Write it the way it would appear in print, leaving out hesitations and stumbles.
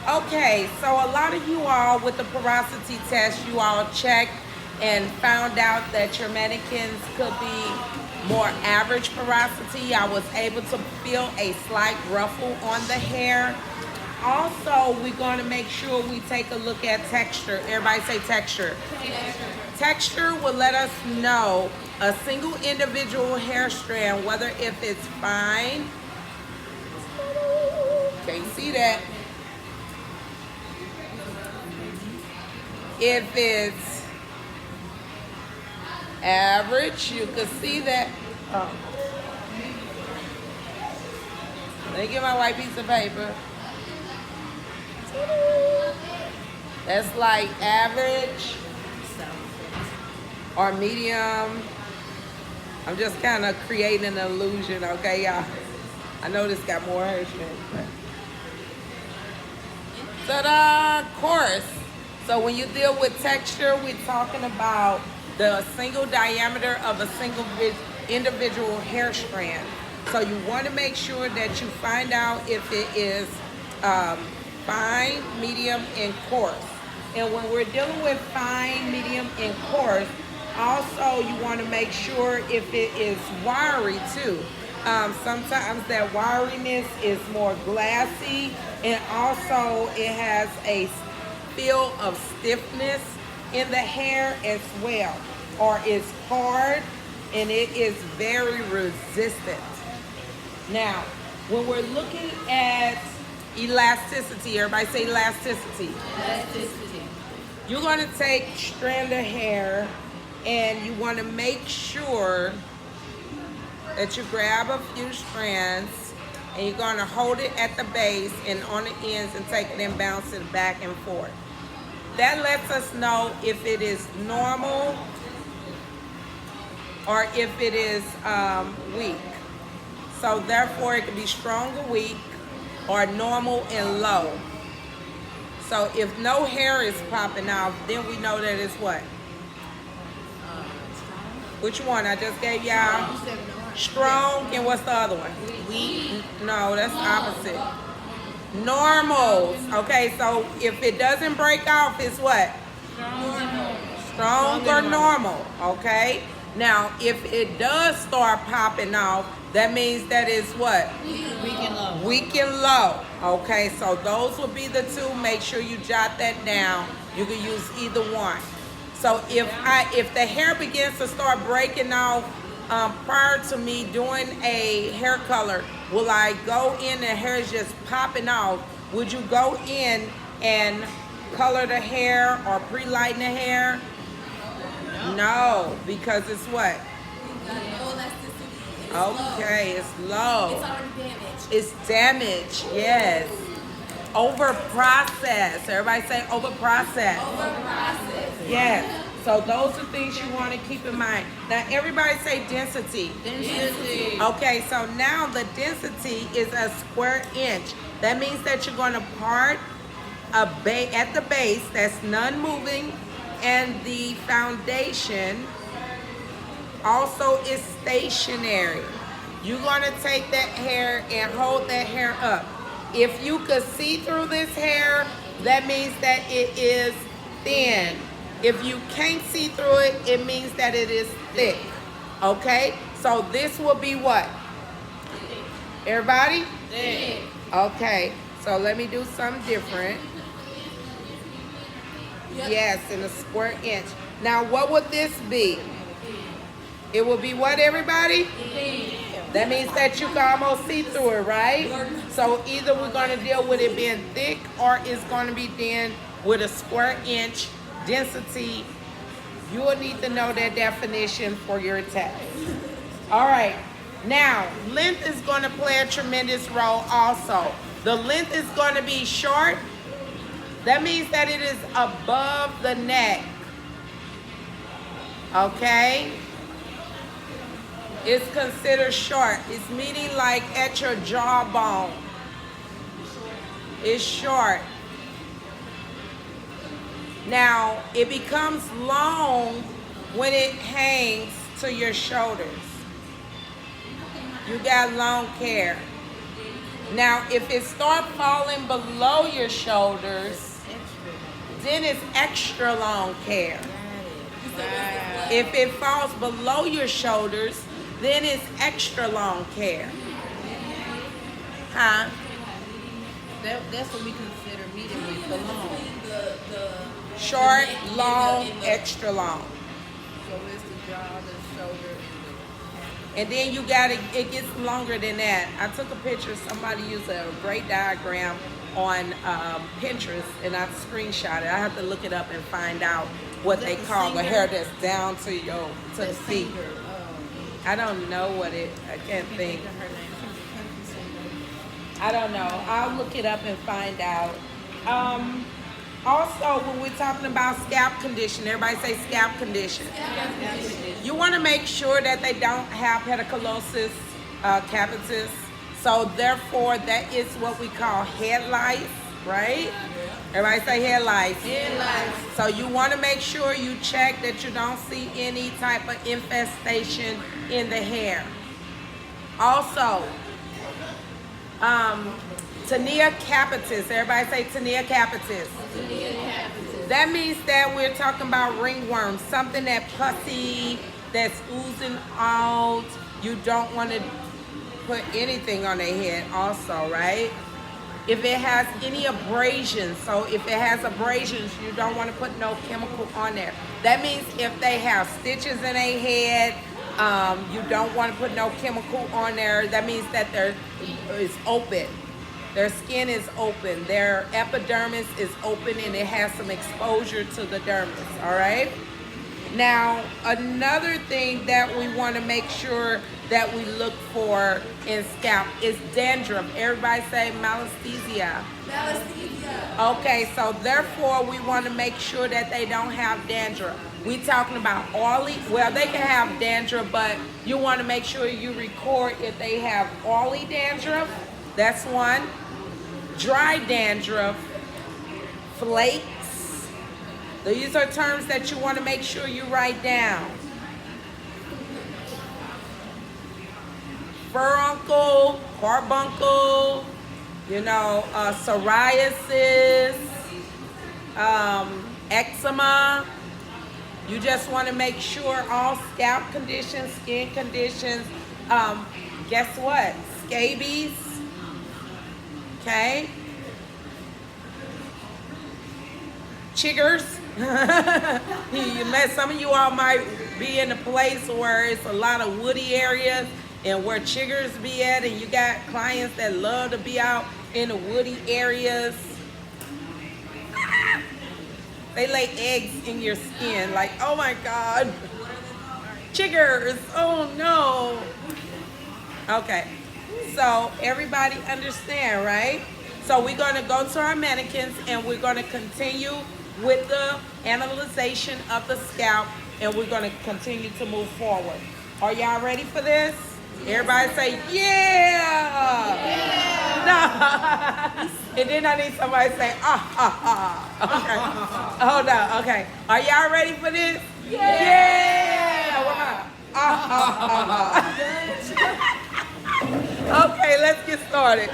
Okay, so a lot of you all with the porosity test, you all checked and found out that your mannequins could be more average porosity. I was able to feel a slight ruffle on the hair. Also, we're going to make sure we take a look at texture. Everybody say texture. Texture will let us know a single individual hair strand, whether if it's fine. Can't see that. If it's average, you can see that. Oh. Let me get my white piece of paper. That's like average or medium. I'm just kind of creating an illusion, okay, y'all? I know this got more hair strands. Ta-da! Coarse. So when you deal with texture, we're talking about the single diameter of a single individual hair strand. So you want to make sure that you find out if it is fine, medium, and coarse. And when we're dealing with fine, medium, and coarse, also you want to make sure if it is wiry too. Sometimes that wiriness is more glassy, and also it has a feel of stiffness in the hair as well, or it's hard and it is very resistant. Now, when we're looking at elasticity, everybody say elasticity. Elasticity. You're going to take strand of hair and you want to make sure that you grab a few strands and you're going to hold it at the base and on the ends and take it and bounce it back and forth. That lets us know if it is normal or if it is weak. So therefore it can be strong or weak or normal and low. So if no hair is popping out, then we know that it's what? Which one? I just gave y'all strong, and what's the other one? Weak. No, that's opposite. Normals. Okay, so if it doesn't break off, it's what? Strong or normal. Okay. Now, if it does start popping off, that means that it's what? Weak and low. Weak and low. Okay, so those will be the two. Make sure you jot that down. You can use either one. So if the hair begins to start breaking off prior to me doing a hair color, will I go in and the hair is just popping off? Would you go in and color the hair or pre-lighten the hair? No, because it's what? Okay, it's low. It's already damaged. It's damaged, yes. Over processed. Everybody say over processed. Yes. So those are things you want to keep in mind. Now everybody say density. Density. Okay, so now the density is a square inch. That means that you're going to part at the base that's non-moving, and the foundation also is stationary. You're going to take that hair and hold that hair up. If you could see through this hair, that means that it is thin. If you can't see through it, it means that it is thick. Okay? So this will be what? Everybody? Thick. Okay. So let me do something different. Yes, in a square inch. Now what would this be? It will be what, everybody? That means that you can almost see through it, right? So either we're going to deal with it being thick or it's going to be done with a square inch density. You will need to know that definition for your test. All right. Now, length is going to play a tremendous role also. The length is going to be short. That means that it is above the neck. Okay? It's considered short. It's meaning like at your jawbone. It's short. Now, it becomes long when it hangs to your shoulders. You got long hair. Now, if it starts falling below your shoulders, then it's extra long care. If it falls below your shoulders, then it's extra long care. Huh? That's what we consider medium width, the long. Short, long, extra long. So it's the jaw, the shoulder, And then you got it gets longer than that. I took a picture, somebody used a great diagram on Pinterest, and I screenshot it. I have to look it up and find out what they call the hair that's down to the feet. I don't know what I can't think. I don't know. I'll look it up and find out. Also, when we're talking about scalp condition, everybody say scalp condition. You want to make sure that they don't have pediculosis cavities. So therefore, that is what we call head lice, right? Everybody say head lice. Head lice. So you want to make sure you check that you don't see any type of infestation in the hair. Also, tinea capitis. Everybody say tinea capitis. That means that we're talking about ringworm, something that pussy, that's oozing out. You don't want to put anything on their head also, right? If it has any abrasions, so if it has abrasions, you don't want to put no chemical on there. That means if they have stitches in their head, you don't want to put no chemical on there. That means that it's open. Their skin is open. Their epidermis is open and it has some exposure to the dermis, all right? Now, another thing that we want to make sure that we look for in scalp is dandruff. Everybody say melasthesia. Melasthesia. Okay, so therefore we want to make sure that they don't have dandruff. We talking about oily, well, they can have dandruff, but you want to make sure you record if they have oily dandruff. That's one. Dry dandruff, flakes. These are terms that you want to make sure you write down. Furuncle, carbuncle, psoriasis, eczema. You just want to make sure all scalp conditions, skin conditions, guess what? Scabies. Okay. Chiggers. Some of you all might be in a place where it's a lot of woody areas and where chiggers be at, and you got clients that love to be out in the woody areas. They lay eggs in your skin like, oh my God. Chiggers. Oh no. Okay. So everybody understand, right? So we're going to go to our mannequins and we're going to continue with the analyzation of the scalp, and we're going to continue to move forward. Are y'all ready for this? Everybody say, yeah! No. And then I need somebody to say, Okay. Hold on. Okay. Are y'all ready for this? Yeah! What am I? Okay, let's get started.